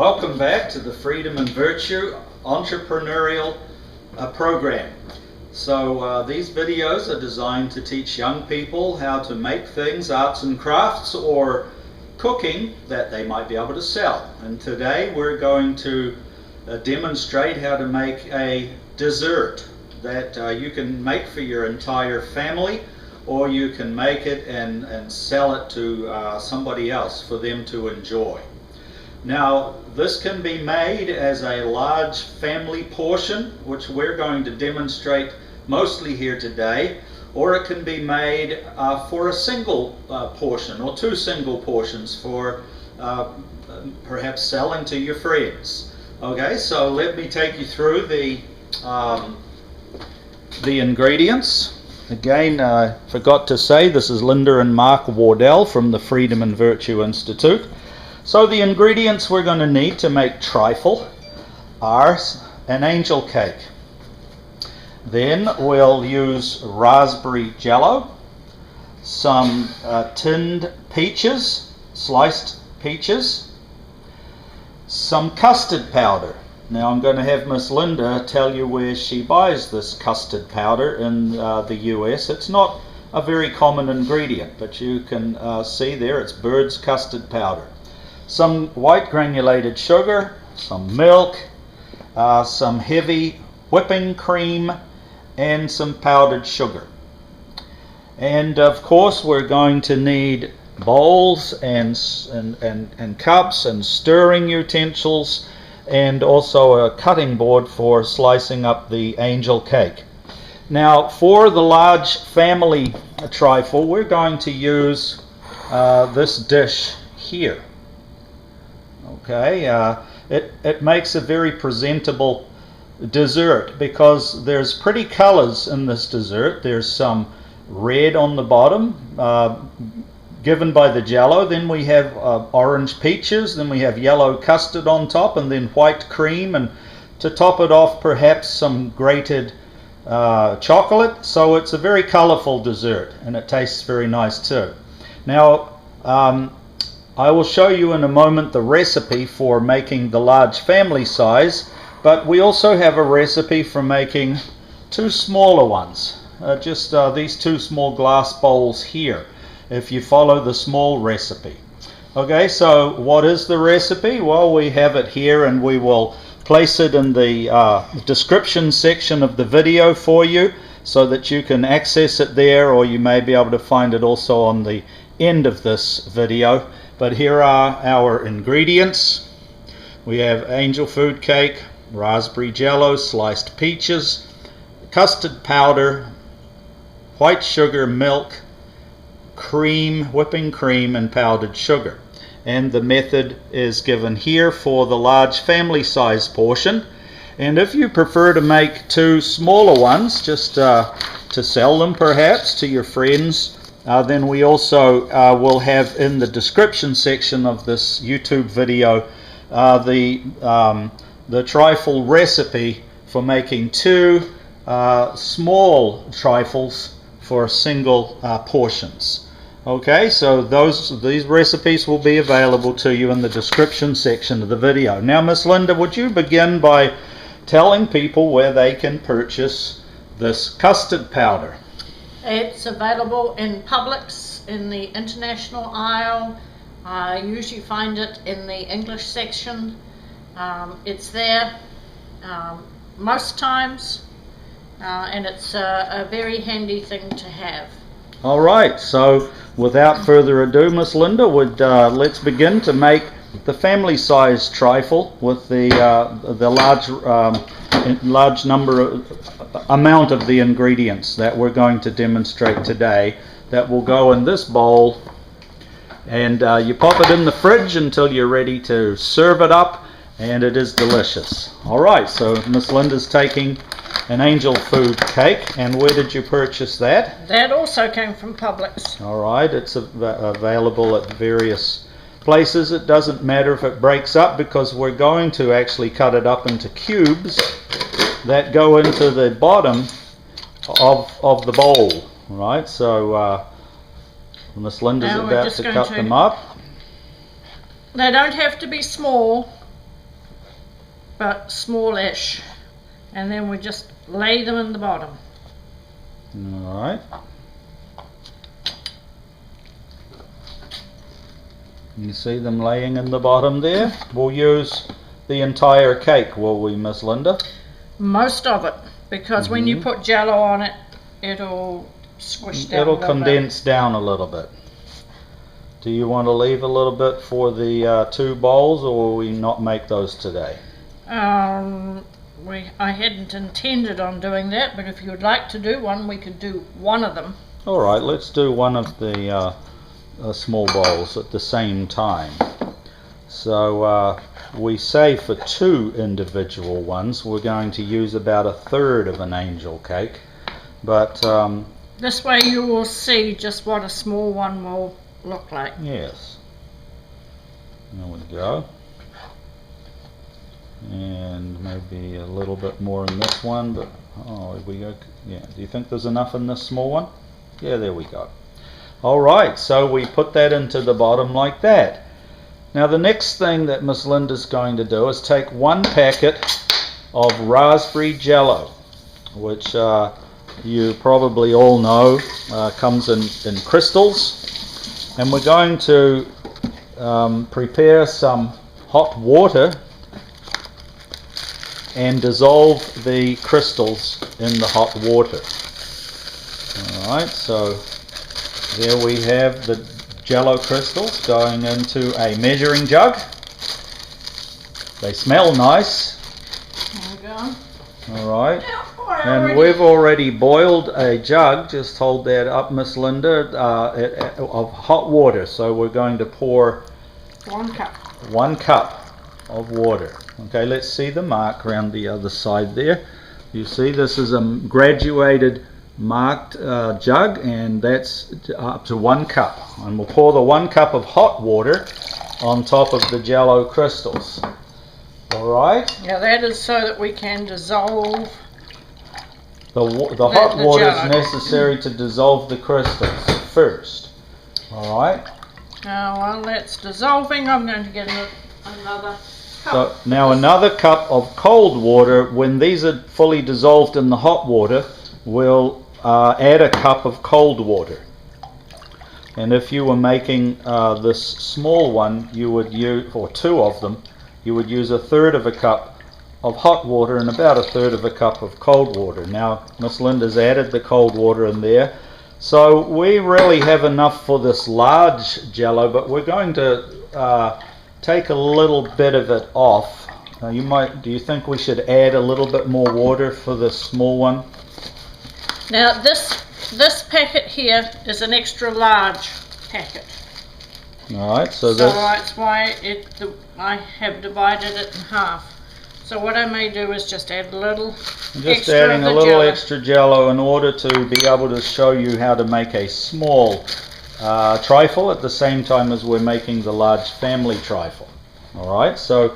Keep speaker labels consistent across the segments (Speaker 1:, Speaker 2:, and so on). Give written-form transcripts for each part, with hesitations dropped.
Speaker 1: Welcome back to the Freedom and Virtue Entrepreneurial Program. So these videos are designed to teach young people how to make things, arts and crafts, or cooking that they might be able to sell. And today we're going to demonstrate how to make a dessert that you can make for your entire family, or you can make it and sell it to somebody else for them to enjoy. Now, this can be made as a large family portion, which we're going to demonstrate mostly here today, or it can be made for a single portion or two single portions for perhaps selling to your friends. Okay, so let me take you through the ingredients. Again, I forgot to say, this is Linda and Mark Wardell from the Freedom and Virtue Institute. So the ingredients we're going to need to make trifle are an angel cake. Then we'll use raspberry jello, some tinned peaches, sliced peaches, some custard powder. Now I'm going to have Miss Linda tell you where she buys this custard powder in the US. It's not a very common ingredient, but you can see there it's Bird's custard powder. Some white granulated sugar, some milk, some heavy whipping cream, and some powdered sugar. And of course we're going to need bowls and cups and stirring utensils, and also a cutting board for slicing up the angel cake. Now, for the large family trifle, we're going to use this dish here. Okay, it makes a very presentable dessert because there's pretty colors in this dessert. There's some red on the bottom given by the Jello, then we have orange peaches, then we have yellow custard on top, and then white cream, and to top it off perhaps some grated chocolate. So it's a very colorful dessert, and it tastes very nice too. Now I will show you in a moment the recipe for making the large family size, but we also have a recipe for making two smaller ones, just these two small glass bowls here, if you follow the small recipe. Okay, so what is the recipe? Well, we have it here, and we will place it in the description section of the video for you so that you can access it there, or you may be able to find it also on the end of this video. But here are our ingredients. We have angel food cake, raspberry jello, sliced peaches, custard powder, white sugar, milk, cream, whipping cream, and powdered sugar. And the method is given here for the large family size portion. And if you prefer to make two smaller ones, just to sell them perhaps to your friends, then we also will have in the description section of this YouTube video the trifle recipe for making two small trifles for single portions. Okay, so these recipes will be available to you in the description section of the video. Now, Miss Linda, would you begin by telling people where they can purchase this custard powder?
Speaker 2: It's available in Publix in the international aisle. I usually find it in the English section. It's there most times, and it's a very handy thing to have.
Speaker 1: All right, so without further ado, Miss Linda, let's begin to make the family size trifle with the large amount of the ingredients that we're going to demonstrate today, that will go in this bowl, and you pop it in the fridge until you're ready to serve it up, and it is delicious. All right, so Miss Linda's taking an angel food cake, and where did you purchase that?
Speaker 2: That also came from Publix.
Speaker 1: All right, it's available at various places. It doesn't matter if it breaks up, because we're going to actually cut it up into cubes that go into the bottom of the bowl. Right, so Miss Linda's about to cut them up.
Speaker 2: They don't have to be small. but smallish, and then we just lay them in the bottom.
Speaker 1: Alright. You see them laying in the bottom there? We'll use the entire cake, will we, Miss Linda?
Speaker 2: Most of it, because when you put Jello on it, it'll squish down.
Speaker 1: It'll condense down a little bit. Do you want to leave a little bit for the 2 bowls, or will we not make those today?
Speaker 2: I hadn't intended on doing that, but if you would like to do one, we could do one of them.
Speaker 1: Alright, let's do one of the small bowls at the same time. So we say for 2 individual ones we're going to use about 1/3 of an angel cake, but
Speaker 2: this way you will see just what a small one will look like.
Speaker 1: yes, there we go. And maybe a little bit more in this one, but oh, we go. Yeah, do you think there's enough in this small one? Yeah, there we go. Alright, so we put that into the bottom like that. Now the next thing that Miss Linda's going to do is take 1 packet of raspberry Jello, which you probably all know comes in crystals, and we're going to prepare some hot water and dissolve the crystals in the hot water. Alright, so there we have the Jello crystals going into a measuring jug. They smell nice.
Speaker 2: There we go.
Speaker 1: Alright, and we've already boiled a jug, just hold that up, Miss Linda, of hot water. So we're going to pour
Speaker 2: 1 cup.
Speaker 1: 1 cup of water. Okay, let's see the mark around the other side there. You see this is a graduated marked jug, and that's up to 1 cup. And we'll pour the 1 cup of hot water on top of the Jello crystals. Alright?
Speaker 2: Yeah, that is so that we can dissolve.
Speaker 1: The hot water is
Speaker 2: Jello.
Speaker 1: necessary to dissolve the crystals first. Alright?
Speaker 2: Now while that's dissolving, I'm going to get another cup.
Speaker 1: So now another cup of cold water. When these are fully dissolved in the hot water, we'll add a cup of cold water. And if you were making this small one, you would use, or 2 of them, you would use 1/3 of a cup of hot water and about 1/3 of a cup of cold water. Now Miss Linda's added the cold water in there, so we really have enough for this large Jello, but we're going to take a little bit of it off. Do you think we should add a little bit more water for the small one?
Speaker 2: Now this packet here is an extra large packet.
Speaker 1: Alright, so
Speaker 2: that's why I have divided it in half. So what I may do is just add a little
Speaker 1: just adding a little extra Jello in order to be able to show you how to make a small trifle at the same time as we're making the large family trifle. Alright, so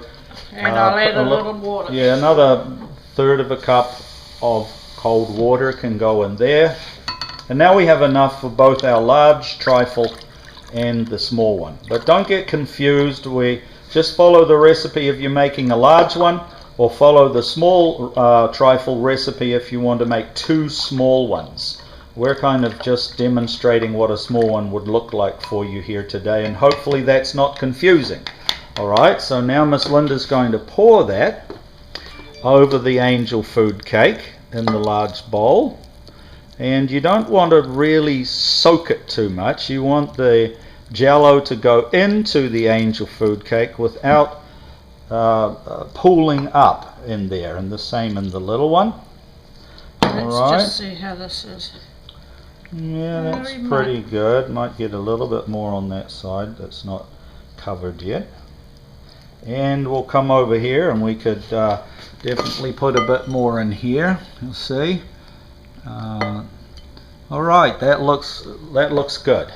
Speaker 2: and I'll add a little water.
Speaker 1: Yeah, another 1/3 of a cup of cold water can go in there. And now we have enough for both our large trifle and the small one. But don't get confused. We just follow the recipe if you're making a large one, or follow the small trifle recipe if you want to make 2 small ones. We're kind of just demonstrating what a small one would look like for you here today, and hopefully that's not confusing. Alright, so now Miss Linda's going to pour that over the angel food cake in the large bowl. And you don't want to really soak it too much. You want the Jello to go into the angel food cake without pooling up in there, and the same in the little one.
Speaker 2: Let's just see how this is.
Speaker 1: Yeah, that's pretty good. Might get a little bit more on that side that's not covered yet. And we'll come over here, and we could definitely put a bit more in here. You'll see. Alright, that looks good.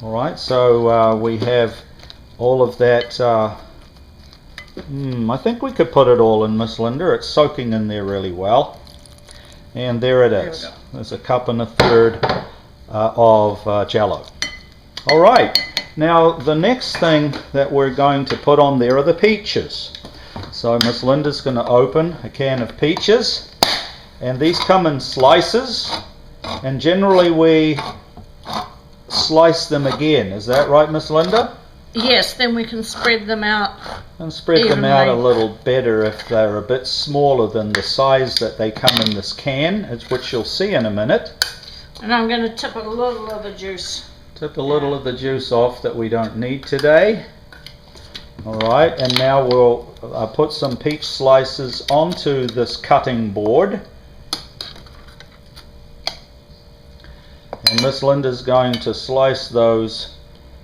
Speaker 1: Alright, so we have all of that. I think we could put it all in, Miss Linda. It's soaking in there really well. And there it is. There's a cup and 1/3 of Jello. Alright, now the next thing that we're going to put on there are the peaches. So Miss Linda's going to open a can of peaches, and these come in slices, and generally we slice them again. Is that right, Miss Linda?
Speaker 2: Yes, then we can spread them out.
Speaker 1: And spread
Speaker 2: evenly.
Speaker 1: them out a little better if they're a bit smaller than the size that they come in this can, which you'll see in a minute.
Speaker 2: And I'm going to tip a little of the juice.
Speaker 1: Tip a little of the juice off that we don't need today. Alright, and now we'll put some peach slices onto this cutting board. And Miss Linda's going to slice those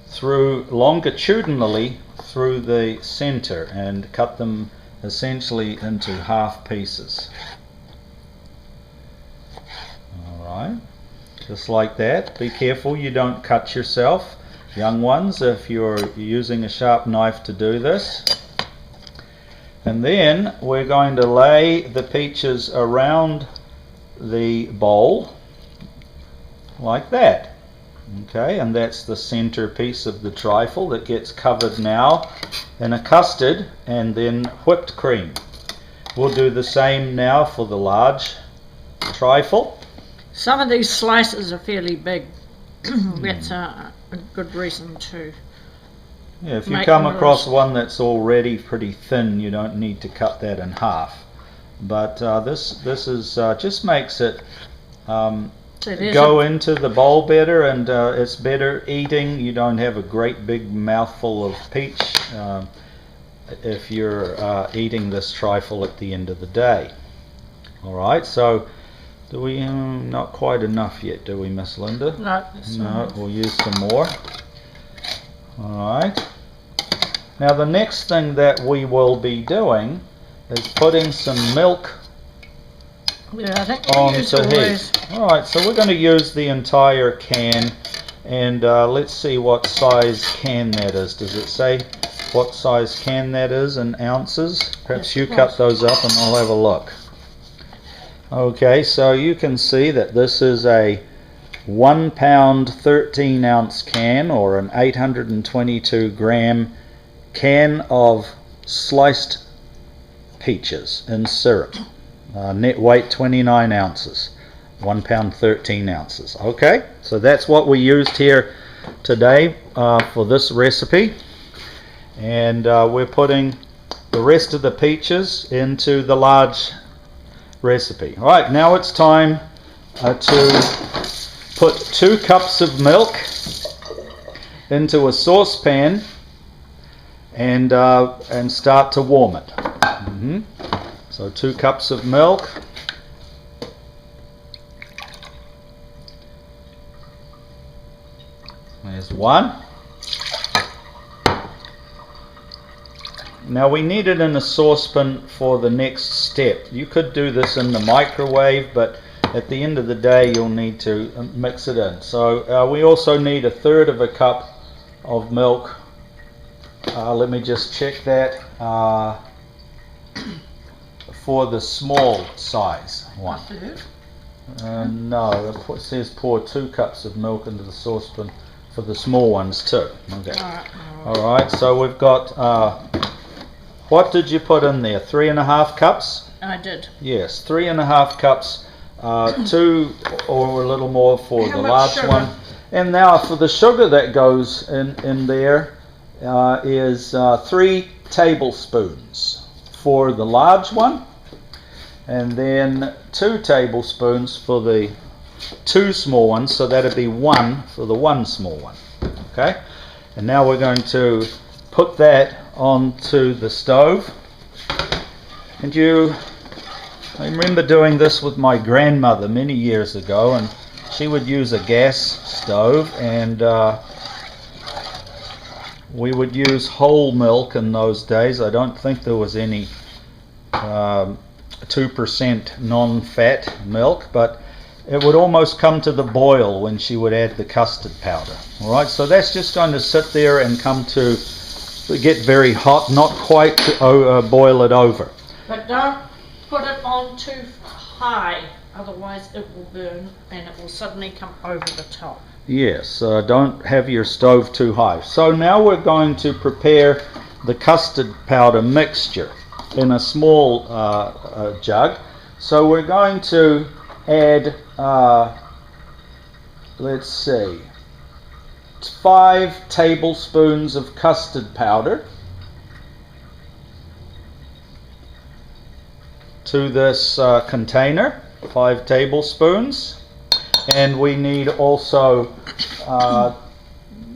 Speaker 1: through longitudinally through the center and cut them essentially into half pieces. Alright, just like that. Be careful you don't cut yourself, young ones, if you're using a sharp knife to do this. And then we're going to lay the peaches around the bowl like that. Okay, and that's the center piece of the trifle that gets covered now in a custard and then whipped cream. We'll do the same now for the large trifle.
Speaker 2: Some of these slices are fairly big. That's a good reason to.
Speaker 1: Yeah, if you come across one that's already pretty thin, you don't need to cut that in half. But this is just makes it go into the bowl better, and it's better eating. You don't have a great big mouthful of peach if you're eating this trifle at the end of the day. Alright, so do we, not quite enough yet, do we, Miss Linda? No, we'll use some more. Alright, now the next thing that we will be doing is putting some milk on to heat. Alright, so we're going to use the entire can, and let's see what size can that is. Does it say what size can that is in ounces? Perhaps you cut those up and I'll have a look. Okay, so you can see that this is a 1 pound 13 ounce can, or an 822 gram can of sliced peaches in syrup. Net weight 29 ounces, 1 pound 13 ounces. Okay, so that's what we used here today for this recipe, and we're putting the rest of the peaches into the large recipe. Alright, now it's time to put 2 cups of milk into a saucepan and start to warm it. So 2 cups of milk. There's 1. Now we need it in a saucepan for the next step. You could do this in the microwave, but at the end of the day you'll need to mix it in. So we also need 1/3 of a cup of milk. Let me just check that. For the small size one. No, it says pour 2 cups of milk into the saucepan for the small ones too. Okay. Alright, so we've got, what did you put in there? 3.5 cups?
Speaker 2: I did.
Speaker 1: Yes, 3.5 cups, 2 or a little more for the large one. And now for the sugar that goes in there is 3 tablespoons for the large one, and then 2 tablespoons for the 2 small ones, so that'd be 1 for the 1 small one. Okay, and now we're going to put that onto the stove. And I remember doing this with my grandmother many years ago, and she would use a gas stove, and we would use whole milk in those days. I don't think there was any 2% non-fat milk, but it would almost come to the boil when she would add the custard powder. Alright, so that's just going to sit there and come to get very hot, not quite to boil it over.
Speaker 2: But don't put it on too high, otherwise it will burn and it will suddenly come over the top.
Speaker 1: Yes, don't have your stove too high. So now we're going to prepare the custard powder mixture. in a small jug. So we're going to add, let's see, 5 tablespoons of custard powder to this container, 5 tablespoons. And we need also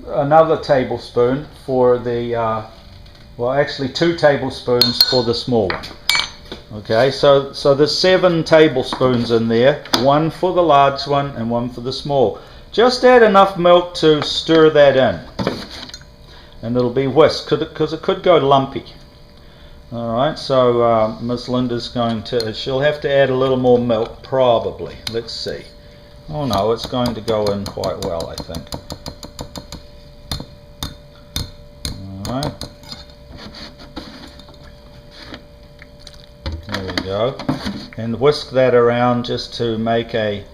Speaker 1: another tablespoon for the, well, actually 2 tablespoons for the small one. Okay, so there's 7 tablespoons in there, 1 for the large one and 1 for the small. Just add enough milk to stir that in, and it'll be whisked, because it could go lumpy. Alright, so Miss Linda's going to, she'll have to add a little more milk probably. Let's see. Oh no, it's going to go in quite well, I think. Alright. There we go. And whisk that around just to make a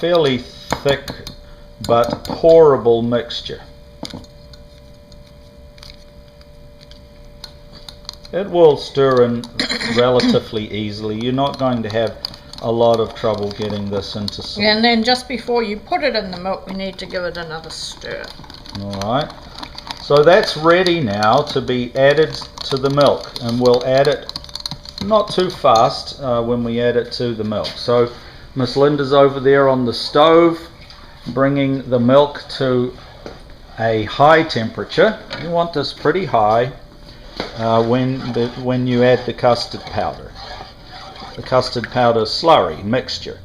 Speaker 1: fairly thick but pourable mixture. It will stir in relatively easily. You're not going to have a lot of trouble getting this into some.
Speaker 2: And then just before you put it in the milk, we need to give it another stir.
Speaker 1: Alright, so that's ready now to be added to the milk, and we'll add it not too fast when we add it to the milk. So Miss Linda's over there on the stove bringing the milk to a high temperature. You want this pretty high when you add the custard powder. The custard powder slurry mixture,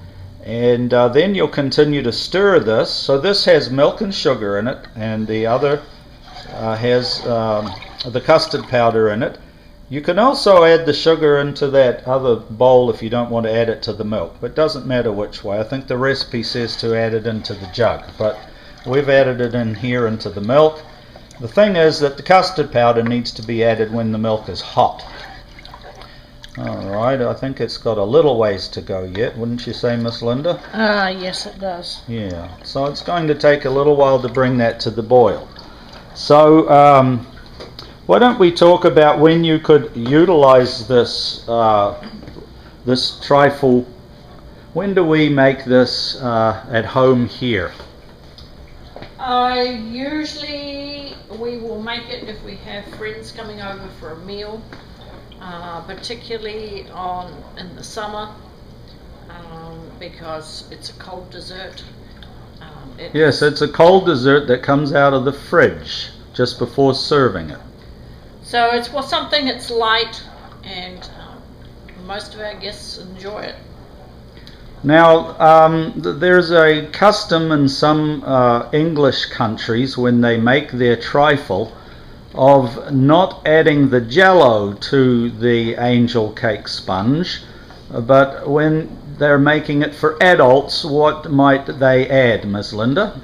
Speaker 1: and then you'll continue to stir this. So this has milk and sugar in it, and the other has the custard powder in it. You can also add the sugar into that other bowl if you don't want to add it to the milk, but it doesn't matter which way. I think the recipe says to add it into the jug, but we've added it in here into the milk. The thing is that the custard powder needs to be added when the milk is hot. Alright, I think it's got a little ways to go yet, wouldn't you say, Miss Linda?
Speaker 2: Yes, it does.
Speaker 1: Yeah, so it's going to take a little while to bring that to the boil. So, why don't we talk about when you could utilize this this trifle? When do we make this at home here?
Speaker 2: Usually we will make it if we have friends coming over for a meal. Particularly in the summer, because it's a cold dessert.
Speaker 1: Yes, it's a cold dessert that comes out of the fridge just before serving it.
Speaker 2: So it's something that's light, and most of our guests enjoy it.
Speaker 1: Now, there's a custom in some English countries when they make their trifle of not adding the Jello to the angel cake sponge, but when they're making it for adults, what might they add, Miss Linda?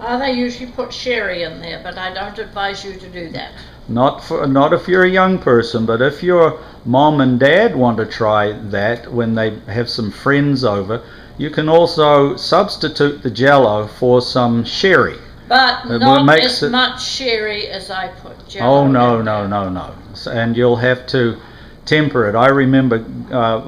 Speaker 2: They usually put sherry in there, but I don't advise you to do that.
Speaker 1: Not if you're a young person, but if your mom and dad want to try that when they have some friends over, you can also substitute the Jello for some sherry.
Speaker 2: But not as much sherry as I put Jello.
Speaker 1: Oh, no. And you'll have to temper it. I remember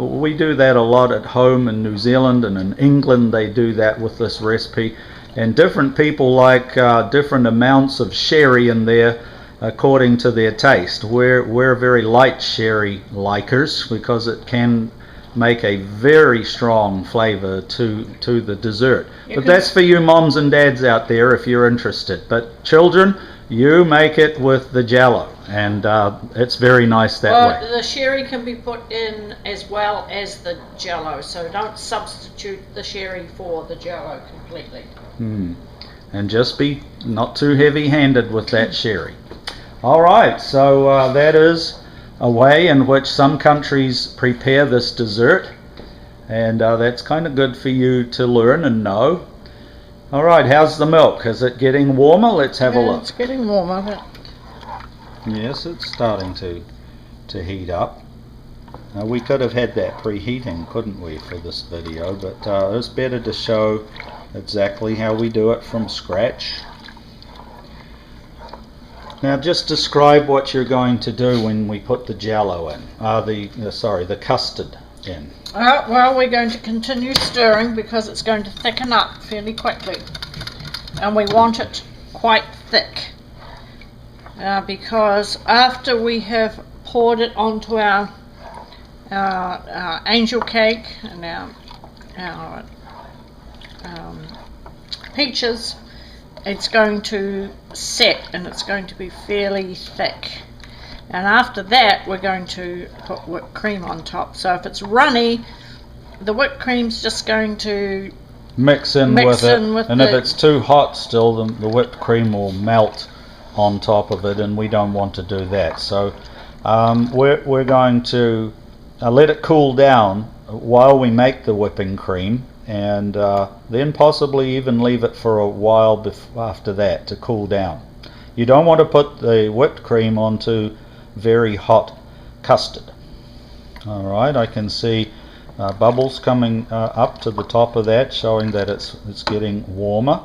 Speaker 1: we do that a lot at home in New Zealand, and in England they do that with this recipe. And different people like different amounts of sherry in there according to their taste. We're very light sherry likers because it can make a very strong flavor to the dessert. But that's for you moms and dads out there if you're interested. But children, you make it with the Jello, and it's very nice that way.
Speaker 2: Well, the sherry can be put in as well as the Jello, so don't substitute the sherry for the Jello completely.
Speaker 1: And just be not too heavy-handed with that sherry. Alright, so that is a way in which some countries prepare this dessert, and that's kind of good for you to learn and know. Alright, how's the milk? Is it getting warmer? Let's have a look.
Speaker 2: It's getting warmer.
Speaker 1: Yes, it's starting to heat up. Now, we could have had that preheating, couldn't we, for this video, but it's better to show exactly how we do it from scratch. Now just describe what you're going to do when we put the Jello in, the custard in.
Speaker 2: Well, we're going to continue stirring because it's going to thicken up fairly quickly, and we want it quite thick, because after we have poured it onto our angel cake and our peaches, it's going to set and it's going to be fairly thick. And after that, we're going to put whipped cream on top. So if it's runny, the whipped cream's just going to
Speaker 1: mix in with it. And if it's too hot still, the whipped cream will melt on top of it, and we don't want to do that. So we're going to let it cool down while we make the whipping cream, and then possibly even leave it for a while after that to cool down. You don't want to put the whipped cream onto very hot custard. Alright, I can see bubbles coming up to the top of that, showing that it's getting warmer.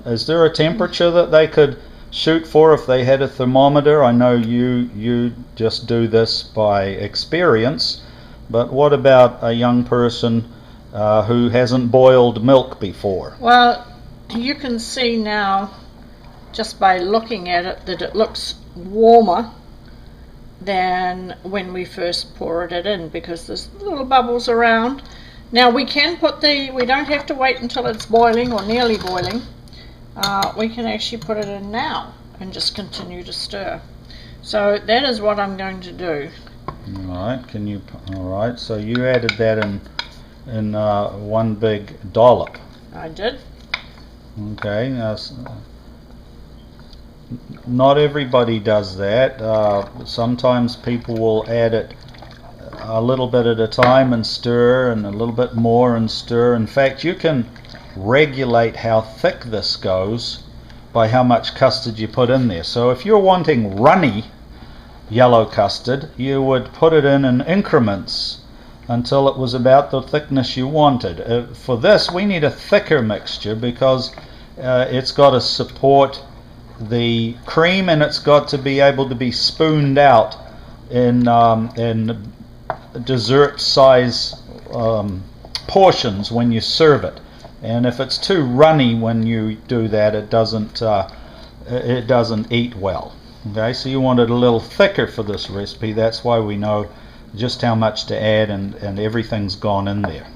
Speaker 1: Is there a temperature that they could shoot for if they had a thermometer? I know you just do this by experience, but what about a young person who hasn't boiled milk before?
Speaker 2: Well, you can see now just by looking at it that it looks warmer than when we first poured it in, because there's little bubbles around. Now we can we don't have to wait until it's boiling or nearly boiling. We can actually put it in now and just continue to stir. So that is what I'm going to do.
Speaker 1: Alright, so you added that in one big dollop.
Speaker 2: I did.
Speaker 1: Okay, now not everybody does that. Sometimes people will add it a little bit at a time and stir, and a little bit more and stir. In fact, you can regulate how thick this goes by how much custard you put in there. So if you're wanting runny yellow custard, you would put it in increments until it was about the thickness you wanted. For this, we need a thicker mixture because it's got to support the cream, and it's got to be able to be spooned out in dessert size portions when you serve it. And if it's too runny when you do that, it doesn't eat well. Okay, so you want it a little thicker for this recipe. That's why we know just how much to add, and everything's gone in there.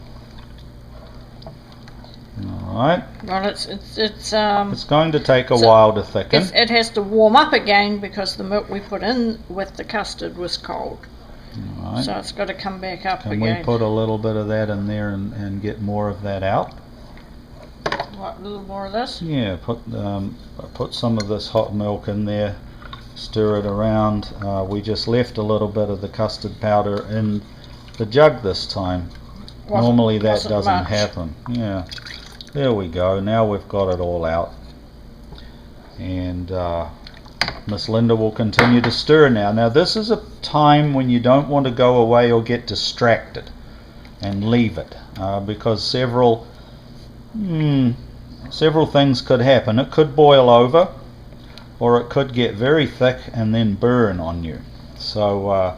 Speaker 1: Alright.
Speaker 2: Well,
Speaker 1: it's going to take a while to thicken.
Speaker 2: It has to warm up again because the milk we put in with the custard was cold.
Speaker 1: Alright.
Speaker 2: So it's got to come back up again.
Speaker 1: Can we put a little bit of that in there and get more of that out?
Speaker 2: What, a little more of this?
Speaker 1: Yeah, put some of this hot milk in there, stir it around. We just left a little bit of the custard powder in the jug this time. Normally that doesn't happen. Yeah, there we go. Now we've got it all out, and Miss Linda will continue to stir now. Now this is a time when you don't want to go away or get distracted and leave it, because several things could happen. It could boil over, or it could get very thick and then burn on you. So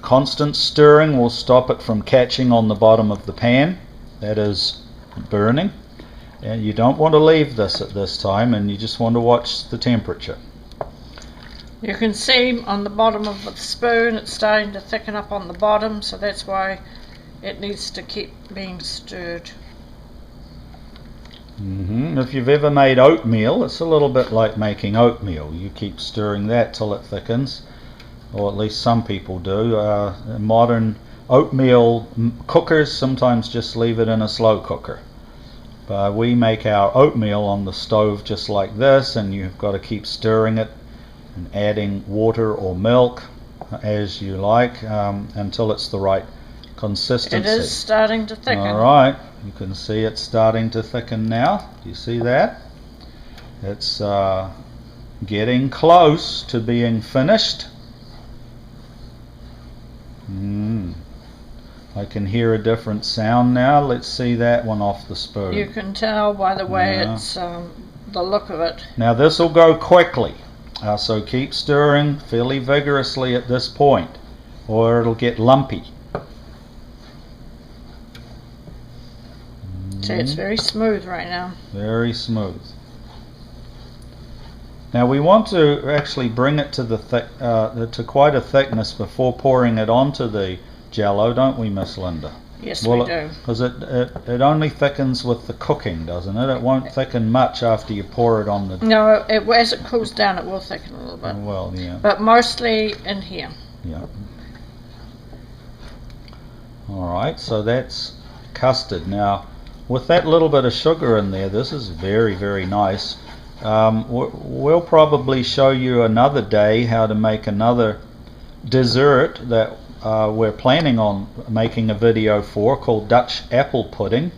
Speaker 1: constant stirring will stop it from catching on the bottom of the pan, that is burning. And you don't want to leave this at this time, and you just want to watch the temperature.
Speaker 2: You can see on the bottom of the spoon it's starting to thicken up on the bottom, so that's why it needs to keep being stirred.
Speaker 1: If you've ever made oatmeal, it's a little bit like making oatmeal. You keep stirring that till it thickens, or at least some people do. Modern oatmeal cookers sometimes just leave it in a slow cooker. But we make our oatmeal on the stove just like this, and you've got to keep stirring it and adding water or milk as you like until it's the right consistency.
Speaker 2: It is starting to thicken.
Speaker 1: Alright, you can see it's starting to thicken now. Do you see that? It's getting close to being finished. I can hear a different sound now. Let's see that one off the spoon.
Speaker 2: You can tell by the way it's the look of it.
Speaker 1: Now this will go quickly, so keep stirring fairly vigorously at this point, or it'll get lumpy.
Speaker 2: See, it's very smooth right now.
Speaker 1: Very smooth. Now we want to actually bring it to the to quite a thickness before pouring it onto the Jello, don't we, Miss Linda?
Speaker 2: Yes, we do.
Speaker 1: Because it only thickens with the cooking, doesn't it? It won't thicken much after you pour it on the...
Speaker 2: No, as it cools down it will thicken a little bit.
Speaker 1: Well, yeah.
Speaker 2: But mostly in here.
Speaker 1: Yeah. Alright, so that's custard. Now, with that little bit of sugar in there, this is very, very nice. We'll probably show you another day how to make another dessert that we're planning on making a video for, called Dutch apple pudding.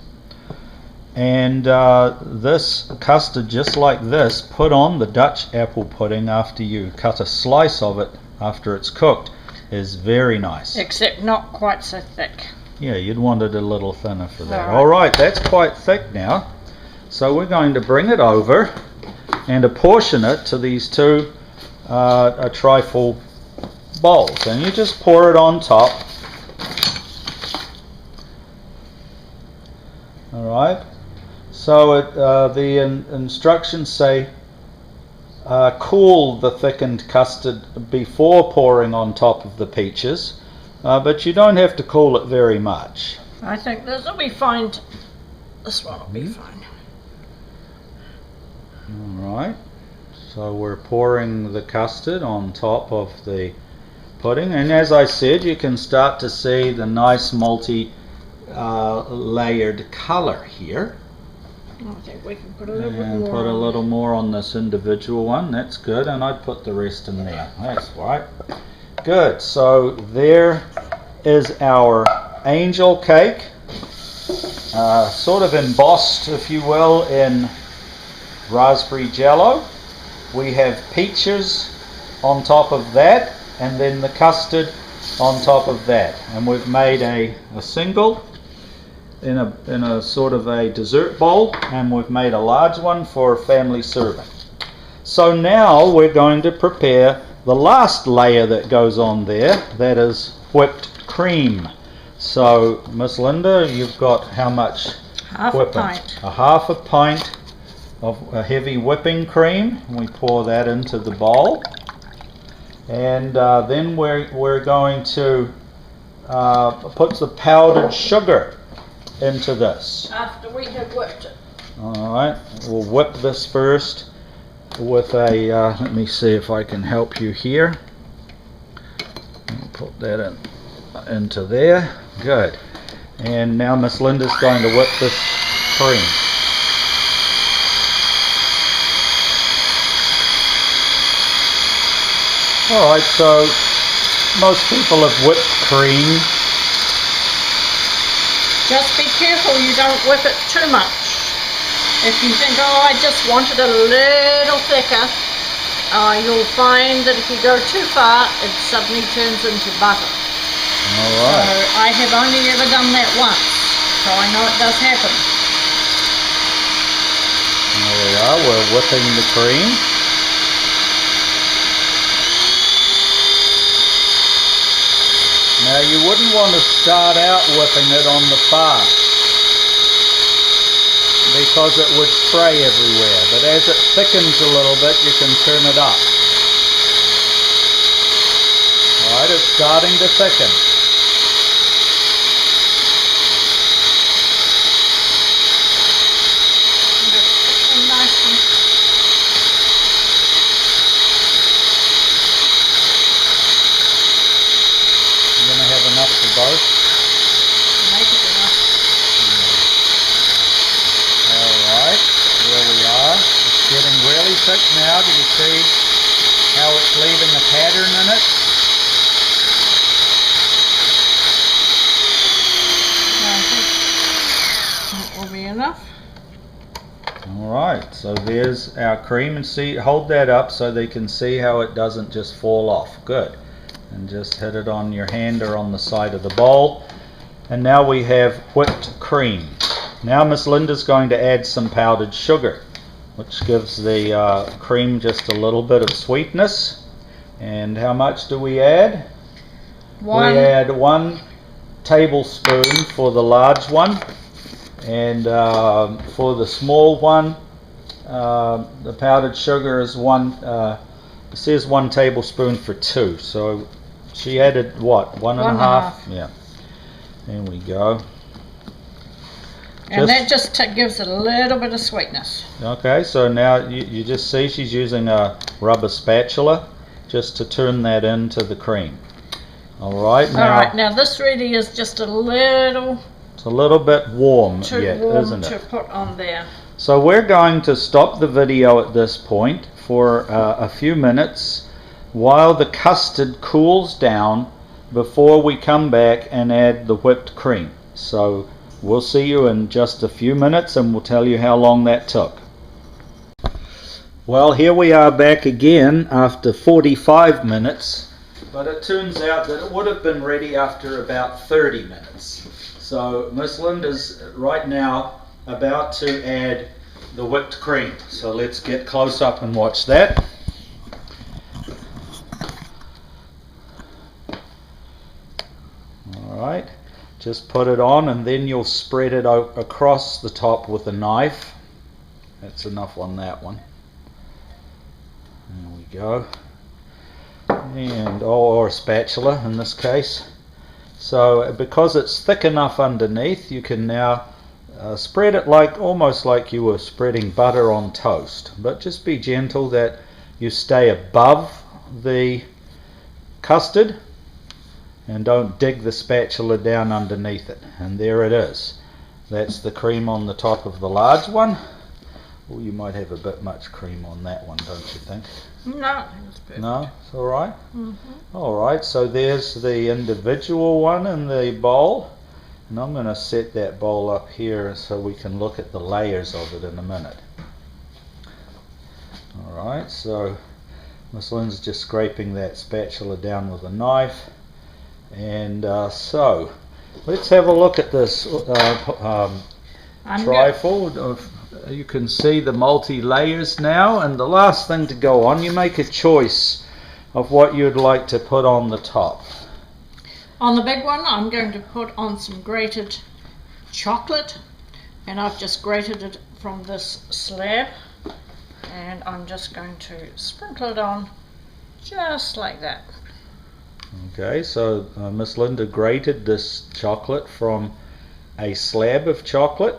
Speaker 1: And this custard, just like this, put on the Dutch apple pudding after you cut a slice of it after it's cooked, is very nice.
Speaker 2: Except not quite so thick.
Speaker 1: Yeah, you'd want it a little thinner for that.
Speaker 2: All right,
Speaker 1: that's quite thick now. So we're going to bring it over and apportion it to these two trifle bowls, and you just pour it on top. Alright, so the instructions say cool the thickened custard before pouring on top of the peaches, but you don't have to cool it very much.
Speaker 2: I think this will be fine. This one will be fine.
Speaker 1: Alright, so we're pouring the custard on top of the pudding, and as I said, you can start to see the nice multi layered color here.
Speaker 2: I think we can put a little bit more.
Speaker 1: Put a little more on this individual one. That's good, and I'd put the rest in there. That's right. Good. So there is our angel cake, sort of embossed, if you will, in raspberry jello. We have peaches on top of that, and then the custard on top of that, and we've made a single in a sort of a dessert bowl, and we've made a large one for family serving. So now we're going to prepare the last layer that goes on there, that is whipped cream. So Miss Linda, you've got how much whipping? A half a pint of a heavy whipping cream. We pour that into the bowl, and then we're going to put the powdered sugar into this.
Speaker 2: After we have whipped it.
Speaker 1: Alright, we'll whip this first with a, let me see if I can help you here. I'll put that into there. Good. And now Miss Linda's going to whip this cream. Alright, so most people have whipped cream.
Speaker 2: Just be careful you don't whip it too much. If you think, oh, I just want it a little thicker, you'll find that if you go too far, it suddenly turns into butter.
Speaker 1: Alright.
Speaker 2: So I have only ever done that once, so I know it does happen.
Speaker 1: There we are, we're whipping the cream. Now you wouldn't want to start out whipping it on the fast, because it would spray everywhere, but as it thickens a little bit you can turn it up. Alright, it's starting to thicken. Both.
Speaker 2: Make it enough.
Speaker 1: Alright, there we are. It's getting really thick now. Do you see how it's leaving a pattern in it?
Speaker 2: That will be enough.
Speaker 1: Alright, so there's our cream, and see, hold that up so they can see how it doesn't just fall off. Good. And just hit it on your hand or on the side of the bowl. And now we have whipped cream. Now Miss Linda's going to add some powdered sugar. which gives the cream just a little bit of sweetness. And how much do we add? We add 1 tablespoon for the large one, and for the small one, the powdered sugar is it says 1 tablespoon for 2, so she added what, 1.5? Yeah, there we go.
Speaker 2: And that just gives it a little bit of sweetness.
Speaker 1: Okay, so now you just see she's using a rubber spatula just to turn that into the cream. Alright,
Speaker 2: now this really is just a little...
Speaker 1: It's a little bit warm yet, isn't it?
Speaker 2: To put on there.
Speaker 1: So we're going to stop the video at this point for a few minutes while the custard cools down before we come back and add the whipped cream. So we'll see you in just a few minutes and we'll tell you how long that took. Well, here we are back again after 45 minutes, but it turns out that it would have been ready after about 30 minutes. So Miss Linda's right now about to add the whipped cream. So let's get close up and watch that. Alright, just put it on and then you'll spread it across the top with a knife. That's enough on that one. There we go. And or a spatula in this case. So because it's thick enough underneath, you can now spread it almost like you were spreading butter on toast, but just be gentle that you stay above the custard and don't dig the spatula down underneath it. And there it is. That's the cream on the top of the large one. Well, you might have a bit much cream on that one, don't you think?
Speaker 2: No, it's perfect.
Speaker 1: No, it's all right. All right, so there's the individual one in the bowl, and I'm going to set that bowl up here so we can look at the layers of it in a minute. All right, so Miss Lynn's just scraping that spatula down with a knife, and so let's have a look at this trifle. You can see the multi-layers now, and the last thing to go on, you make a choice of what you'd like to put on the top.
Speaker 2: On the big one, I'm going to put on some grated chocolate, and I've just grated it from this slab, and I'm just going to sprinkle it on just like that.
Speaker 1: Okay, so Miss Linda grated this chocolate from a slab of chocolate.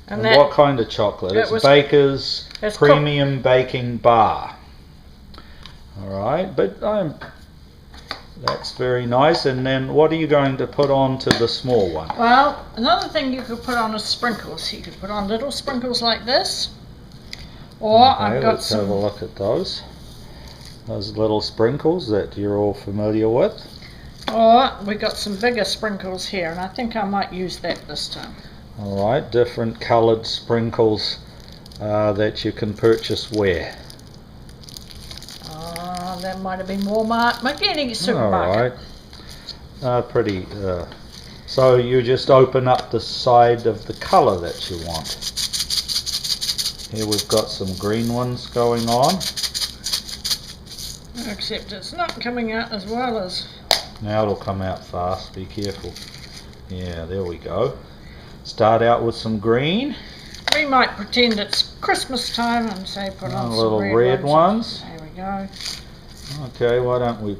Speaker 1: And what kind of chocolate? It's Baker's Premium Baking Bar. Alright, but that's very nice. And then what are you going to put on to the small one?
Speaker 2: Well, another thing you could put on is sprinkles. You could put on little sprinkles like this. Or I've got
Speaker 1: let's have a look at those. Those little sprinkles that you're all familiar with.
Speaker 2: Or we got some bigger sprinkles here, and I think I might use that this time.
Speaker 1: Alright, different coloured sprinkles that you can purchase where?
Speaker 2: That might have been Walmart, McGinney supermarket.
Speaker 1: Alright, so you just open up the side of the colour that you want. Here we've got some green ones going on.
Speaker 2: Except it's not coming out as well as...
Speaker 1: Now it'll come out fast, be careful. Yeah, there we go. Start out with some green.
Speaker 2: We might pretend it's Christmas time and say put on some
Speaker 1: little red ones.
Speaker 2: There we go.
Speaker 1: Okay, why don't we...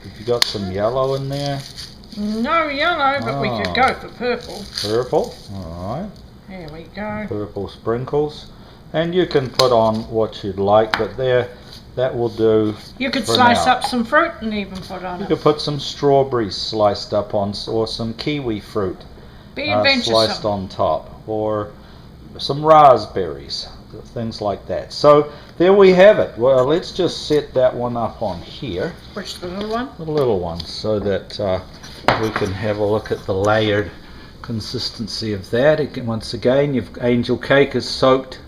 Speaker 1: Have you got some yellow in there?
Speaker 2: No yellow, but we could go for purple.
Speaker 1: Purple, alright.
Speaker 2: There we go.
Speaker 1: Purple sprinkles. And you can put on what you'd like, but that will do.
Speaker 2: You could slice up some fruit and even put on it.
Speaker 1: You could put some strawberries sliced up on, or some kiwi fruit.
Speaker 2: Be adventuresome.
Speaker 1: Sliced on top, or some raspberries, things like that. So there we have it. Well, let's just set that one up on here.
Speaker 2: Which, the little one?
Speaker 1: The little one, so that we can have a look at the layered consistency of that. Once again, your angel cake is soaked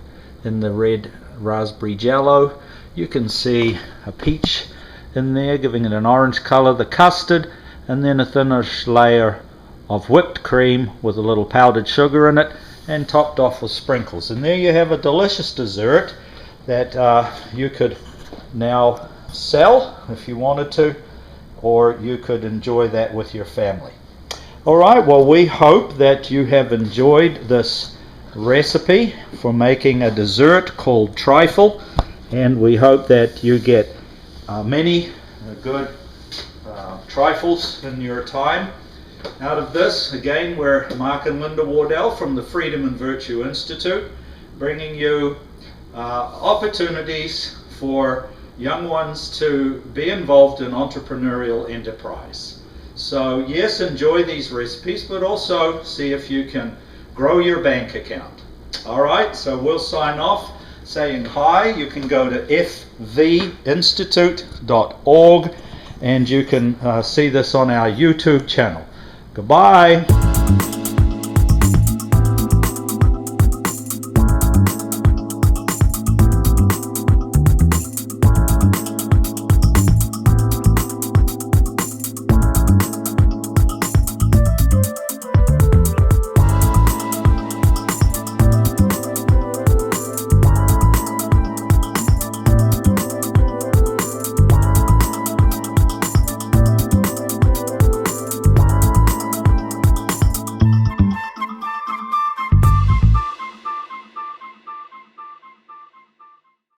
Speaker 1: in the red raspberry jello. You can see a peach in there, giving it an orange colour, the custard, and then a thinner layer of whipped cream with a little powdered sugar in it, and topped off with sprinkles. And there you have a delicious dessert that you could now sell if you wanted to, or you could enjoy that with your family. Alright, well, we hope that you have enjoyed this recipe for making a dessert called trifle, and we hope that you get many good trifles in your time out of this. Again, we're Mark and Linda Wardell from the Freedom and Virtue Institute, bringing you opportunities for young ones to be involved in entrepreneurial enterprise. So yes, enjoy these recipes, but also see if you can grow your bank account. Alright, so we'll sign off saying hi. You can go to ftheinstitute.org and you can see this on our YouTube channel. Goodbye.